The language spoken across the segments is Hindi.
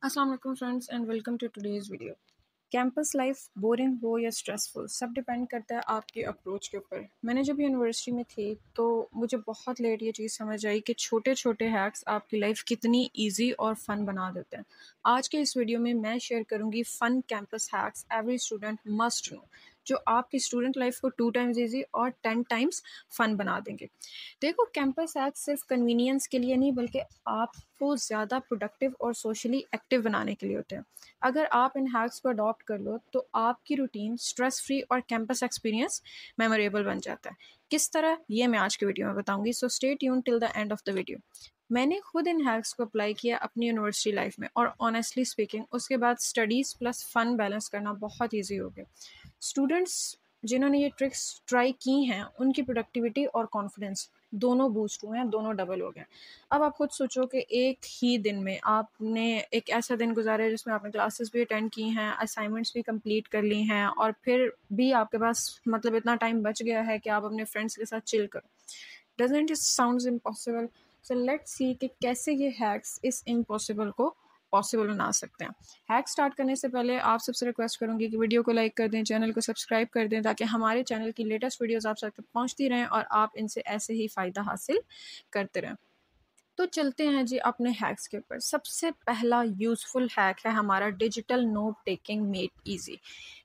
अस्सलाम वालेकुम friends and welcome to today's video. Campus life boring हो या स्ट्रेसफुल, सब डिपेंड करता है आपके अप्रोच के ऊपर। मैंने जब यूनिवर्सिटी में थी तो मुझे बहुत लेट ये चीज़ समझ आई कि छोटे छोटे हैक्स आपकी लाइफ कितनी इजी और फन बना देते हैं। आज के इस वीडियो में मैं शेयर करूंगी fun campus hacks every student must know, जो आपकी स्टूडेंट लाइफ को 2 टाइम्स ईजी और 10 टाइम्स फन बना देंगे। देखो, कैंपस हैक्स सिर्फ कन्वीनियंस के लिए नहीं बल्कि आपको ज़्यादा प्रोडक्टिव और सोशली एक्टिव बनाने के लिए होते हैं। अगर आप इन हैक्स को अडॉप्ट कर लो तो आपकी रूटीन स्ट्रेस फ्री और कैंपस एक्सपीरियंस मेमोरेबल बन जाता है। किस तरह, ये मैं आज के वीडियो में बताऊंगी, so stay tune till the end of the video. मैंने खुद इन हैक्स को अप्लाई किया अपनी यूनिवर्सिटी लाइफ में और ऑनेस्टली स्पीकिंग उसके बाद स्टडीज़ प्लस फन बैलेंस करना बहुत ईजी हो गया। स्टूडेंट्स जिन्होंने ये ट्रिक्स ट्राई की हैं उनकी प्रोडक्टिविटी और कॉन्फिडेंस दोनों बूस्ट हुए हैं, दोनों डबल हो गए। अब आप खुद सोचो कि एक ही दिन में आपने एक ऐसा दिन गुजारा है जिसमें आपने क्लासेस भी अटेंड की हैं, असाइनमेंट्स भी कंप्लीट कर ली हैं और फिर भी आपके पास मतलब इतना टाइम बच गया है कि आप अपने फ्रेंड्स के साथ चिल करो। Doesn't it sounds impossible? So let's see कि कैसे ये हैक्स इस इम्पॉसिबल को पॉसिबल बना सकते हैं। हैक स्टार्ट करने से पहले आप सबसे रिक्वेस्ट करूंगी कि वीडियो को लाइक कर दें, चैनल को सब्सक्राइब कर दें ताकि हमारे चैनल की लेटेस्ट वीडियोस आप तक पहुंचती रहें और आप इनसे ऐसे ही फ़ायदा हासिल करते रहें। तो चलते हैं जी अपने हैक्स के ऊपर। सबसे पहला यूज़फुल हैक है हमारा digital note taking made easy.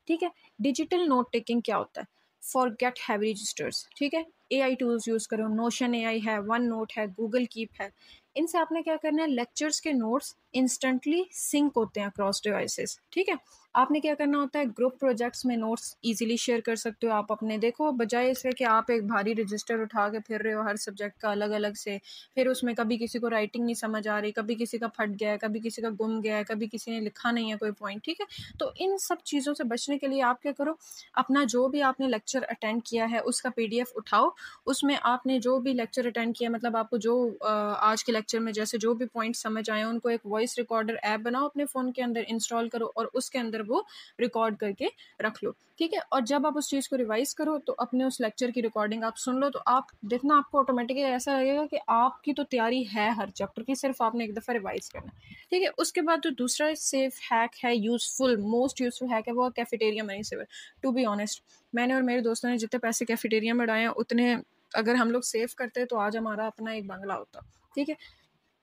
ठीक है, डिजिटल नोट टेकिंग क्या होता है? Forget heavy registers. ठीक है, एआई टूल्स यूज़ करो, नोशन एआई है, वन नोट है, गूगल कीप है। इनसे आपने क्या करना है, लेक्चर्स के नोट्स इंस्टेंटली सिंक होते हैं अक्रॉस डिवाइसेस। ठीक है, आपने क्या करना होता है, ग्रुप प्रोजेक्ट्स में नोट्स इजीली शेयर कर सकते हो आप अपने। देखो, बजाय इसके कि आप एक भारी रजिस्टर उठा के फिर रहे हो हर सब्जेक्ट का अलग अलग से, फिर उसमें कभी किसी को राइटिंग नहीं समझ आ रही, कभी किसी का फट गया है, कभी किसी का गुम गया है, कभी किसी ने लिखा नहीं है कोई पॉइंट। ठीक है, तो इन सब चीज़ों से बचने के लिए आप क्या करो, अपना जो भी आपने लेक्चर अटेंड किया है उसका पीडीएफ उठाओ। उसमें आपने जो भी लेक्चर अटेंड किया, मतलब आपको जो आज के लेक्चर में जैसे जो भी पॉइंट समझ आए, उनको एक वॉइस रिकॉर्डर ऐप बनाओ, अपने फ़ोन के अंदर इंस्टॉल करो और उसके अंदर वो रिकॉर्ड करके रख लो। ठीक है, और जब आप उस चीज़ को रिवाइज करो तो अपने उस लेक्चर की रिकॉर्डिंग आप सुन लो, तो आप देखना आपको ऑटोमेटिकली ऐसा लगेगा कि आपकी तो तैयारी है हर चैप्टर की, सिर्फ आपने एक दफ़ा रिवाइज करना। ठीक है, उसके बाद जो दूसरा सेफ हैक है, यूज़फुल, मोस्ट यूज़फुल हैक है, वो cafeteria money saver. To be honest, मैंने और मेरे दोस्तों ने जितने पैसे कैफेटेरिया में उड़ाए हैं उतने अगर हम लोग सेव करते तो आज हमारा अपना एक बंगला होता। ठीक है,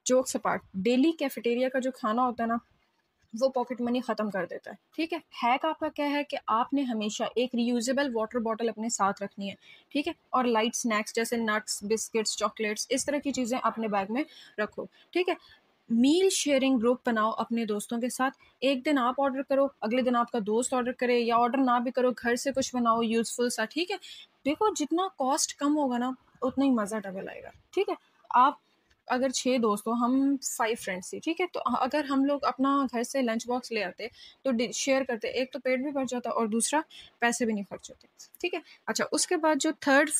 जोक्स अपार्ट, डेली कैफेटेरिया का जो खाना होता है ना, वो पॉकेट मनी ख़त्म कर देता है। ठीक है, हैक आपका क्या है कि आपने हमेशा एक रीयूजेबल वाटर बॉटल अपने साथ रखनी है। ठीक है, और लाइट स्नैक्स जैसे नट्स, बिस्किट्स, चॉकलेट्स, इस तरह की चीज़ें अपने बैग में रखो। ठीक है, मील शेयरिंग ग्रुप बनाओ अपने दोस्तों के साथ। एक दिन आप ऑर्डर करो, अगले दिन आपका दोस्त ऑर्डर करे, या ऑर्डर ना भी करो, घर से कुछ बनाओ यूज़फुल सा। ठीक है, देखो जितना कॉस्ट कम होगा ना उतना ही मज़ा डबल आएगा। ठीक है, आप अगर 6 दोस्त हो, हम 5 फ्रेंड्स थी। ठीक है, तो अगर हम लोग अपना घर से लंच बॉक्स ले आते तो शेयर करते, एक तो पेट भी भर जाता और दूसरा पैसे भी नहीं खर्च होते। ठीक है, अच्छा, उसके बाद जो थर्ड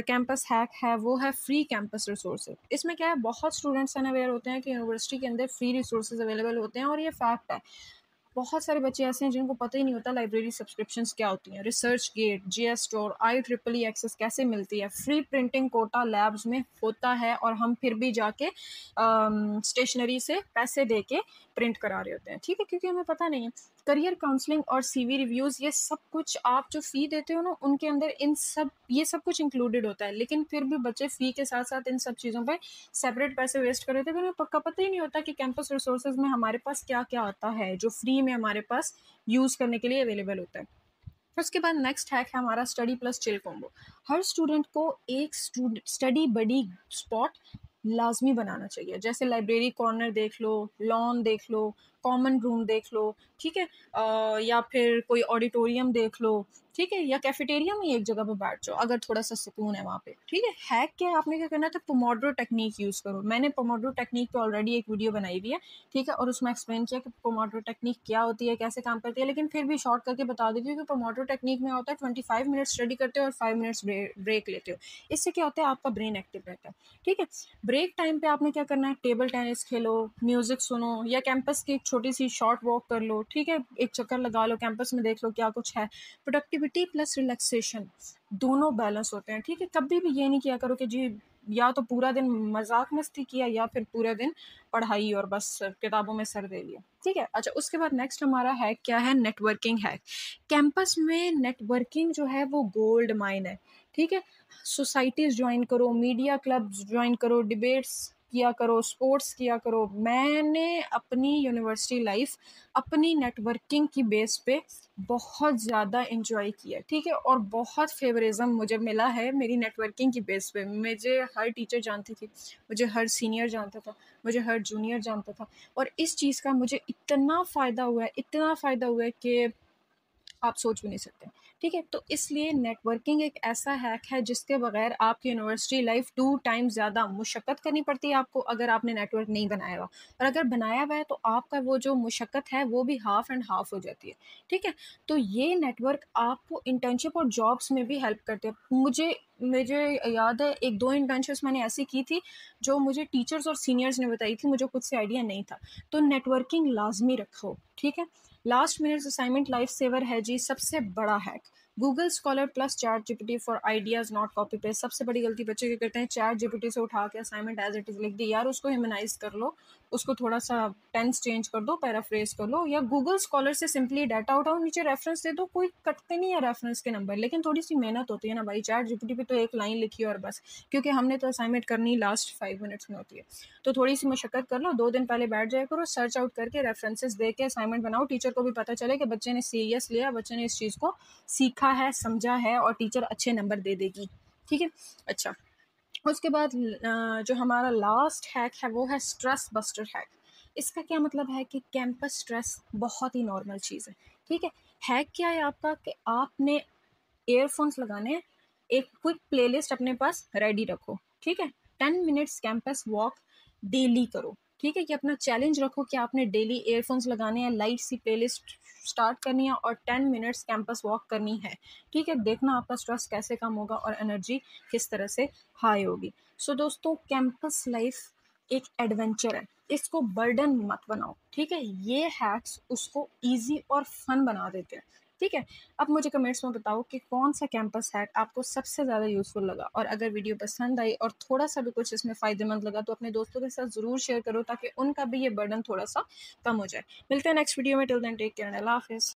कैंपस हैक है वो है फ्री कैंपस रिसोर्सेज। इसमें क्या है, बहुत स्टूडेंट्स अनअवेयर होते हैं कि यूनिवर्सिटी के अंदर फ्री रिसोर्सेज अवेलेबल होते हैं, और ये फैक्ट है। बहुत सारे बच्चे ऐसे हैं जिनको पता ही नहीं होता लाइब्रेरी सब्सक्रिप्शंस क्या होती हैं, ResearchGate, JSTOR, IEEE access कैसे मिलती है, फ्री प्रिंटिंग कोटा लैब्स में होता है और हम फिर भी जाके स्टेशनरी से पैसे दे के प्रिंट करा रहे होते हैं। ठीक है, क्योंकि हमें पता नहीं है। करियर काउंसलिंग और सीवी रिव्यूज़, ये सब कुछ आप जो फ़ी देते हो ना उनके अंदर ये सब कुछ इंक्लूडेड होता है, लेकिन फिर भी बच्चे फ़ी के साथ साथ इन सब चीज़ों पे सेपरेट पैसे वेस्ट कर रहे थे। फिर हमें पता ही नहीं होता कि कैंपस रिसोर्सेज में हमारे पास क्या क्या आता है जो फ्री में हमारे पास यूज़ करने के लिए अवेलेबल होता है। उसके बाद नेक्स्ट हैक है हमारा स्टडी प्लस चिल कॉम्बो। हर स्टूडेंट को एक स्टडी बडी स्पॉट लाजमी बनाना चाहिए, जैसे लाइब्रेरी कॉर्नर देख लो, लॉन देख लो, कॉमन रूम देख लो। ठीक है, या फिर कोई ऑडिटोरियम देख लो। ठीक है, या कैफेटेरिया में एक जगह पर बैठ जाओ अगर थोड़ा सा सुकून है वहाँ पे। ठीक है, हैक क्या है, आपने क्या करना था, पोमोड्रो टेक्निक यूज़ करो। मैंने पोमोड्रो टेक्निक पे ऑलरेडी एक वीडियो बनाई हुई है। ठीक है, और उसमें एक्सप्लेन किया कि पोमोड्रो टेक्निक क्या होती है, कैसे काम करती है, लेकिन फिर भी शॉर्ट करके बता देती हूँ कि पोमोड्रो टेक्निक में होता है 25 मिनट स्टडी करते हो और 5 मिनट्स ब्रेक लेते हो। इससे क्या होता है, आपका ब्रेन एक्टिव रहता है। ठीक है, ब्रेक टाइम पे आपने क्या करना है, टेबल टेनिस खेलो, म्यूजिक सुनो, या कैंपस की एक छोटी सी शॉर्ट वॉक कर लो। ठीक है, एक चक्कर लगा लो, कैंपस में देख लो क्या कुछ है। प्रोडक्टिविटी प्लस रिलैक्सेशन दोनों बैलेंस होते हैं। ठीक है, कभी भी ये नहीं किया करो कि जी या तो पूरा दिन मजाक मस्ती किया या फिर पूरा दिन पढ़ाई और बस किताबों में सर दे दिया। ठीक है, अच्छा उसके बाद नेक्स्ट हमारा हैक क्या है, नेटवर्किंग हैक। कैंपस में नेटवर्किंग जो है वो गोल्ड माइन है। ठीक है, सोसाइटीज ज्वाइन करो, मीडिया क्लब्स ज्वाइन करो, डिबेट्स किया करो, स्पोर्ट्स किया करो। मैंने अपनी यूनिवर्सिटी लाइफ अपनी नेटवर्किंग की बेस पे बहुत ज़्यादा इंजॉय किया। ठीक है, और बहुत फेवरिज्म मुझे मिला है मेरी नेटवर्किंग की बेस पे। मुझे हर टीचर जानती थी, मुझे हर सीनियर जानता था, मुझे हर जूनियर जानता था, और इस चीज़ का मुझे इतना फ़ायदा हुआ है, इतना फ़ायदा हुआ है कि आप सोच भी नहीं सकते। ठीक है, तो इसलिए नेटवर्किंग एक ऐसा हैक है जिसके बगैर आपकी यूनिवर्सिटी लाइफ 2 टाइम ज़्यादा मुशक्क़त करनी पड़ती है आपको, अगर आपने नेटवर्क नहीं बनाया हुआ। और अगर बनाया हुआ है तो आपका वो जो मुशक्क़त है वो भी हाफ़ एंड हाफ़ हो जाती है। ठीक है, तो ये नेटवर्क आपको इंटर्नशिप और जॉब्स में भी हेल्प करते हैं। मुझे मुझे याद है 1-2 इंटर्नशिप्स मैंने ऐसी की थी जो मुझे टीचर्स और सीनियर्स ने बताई थी, मुझे खुद से आइडिया नहीं था। तो नेटवर्किंग लाज़मी रखो। ठीक है, last minute assignment life saver है जी, सबसे बड़ा हैक। Google Scholar plus ChatGPT for ideas not copy paste. सबसे बड़ी गलती बच्चे क्या करते हैं, चैट जीपीटी से उठा के असाइनमेंट एज इट इज लिख दी। यार उसको ह्यूमनाइज कर लो, उसको थोड़ा सा टेंस चेंज कर दो, पैराफ्रेज कर लो, या गूगल स्कॉलर से सिंपली डाटा उठाओ, नीचे रेफरेंस दे दो। कोई कटते नहीं है रेफरेंस के नंबर, लेकिन थोड़ी सी मेहनत होती है ना भाई। चैट जीपीटी पे तो एक लाइन लिखी और बस, क्योंकि हमने तो असाइनमेंट करनी लास्ट 5 मिनट्स में होती है। तो थोड़ी सी मशक्कत कर लो, 2 दिन पहले बैठ जाया करो, सर्च आउट करके रेफरेंसेस दे के असाइनमेंट बनाओ। टीचर को भी पता चले कि बच्चे ने सीरियस लिया, बच्चे ने इस चीज़ को सीखा है, समझा है, और टीचर अच्छे नंबर दे देगी। ठीक है, अच्छा उसके बाद जो हमारा लास्ट हैक है वो है स्ट्रेस बस्टर हैक। इसका क्या मतलब है कि कैंपस स्ट्रेस बहुत ही नॉर्मल चीज़ है। ठीक है, हैक क्या है आपका कि आपने ईयरफोन्स लगाने हैं, एक क्विक प्लेलिस्ट अपने पास रेडी रखो। ठीक है, 10 मिनट्स कैंपस वॉक डेली करो। ठीक है, कि अपना चैलेंज रखो कि आपने डेली ईयरफोन्स लगाने हैं, लाइट सी प्लेलिस्ट स्टार्ट करनी है और 10 मिनट्स कैंपस वॉक करनी है। ठीक है, देखना आपका स्ट्रेस कैसे कम होगा और एनर्जी किस तरह से हाई होगी। सो दोस्तों, कैंपस लाइफ एक एडवेंचर है, इसको बर्डन मत बनाओ। ठीक है, ये हैक्स उसको ईजी और फन बना देते हैं। ठीक है, अब मुझे कमेंट्स में बताओ कि कौन सा कैंपस हैक आपको सबसे ज़्यादा यूज़फुल लगा, और अगर वीडियो पसंद आई और थोड़ा सा भी कुछ इसमें फ़ायदेमंद लगा तो अपने दोस्तों के साथ ज़रूर शेयर करो ताकि उनका भी ये बर्डन थोड़ा सा कम हो जाए। मिलते हैं नेक्स्ट वीडियो में, till then take care and अल्लाह हाफ़िज़।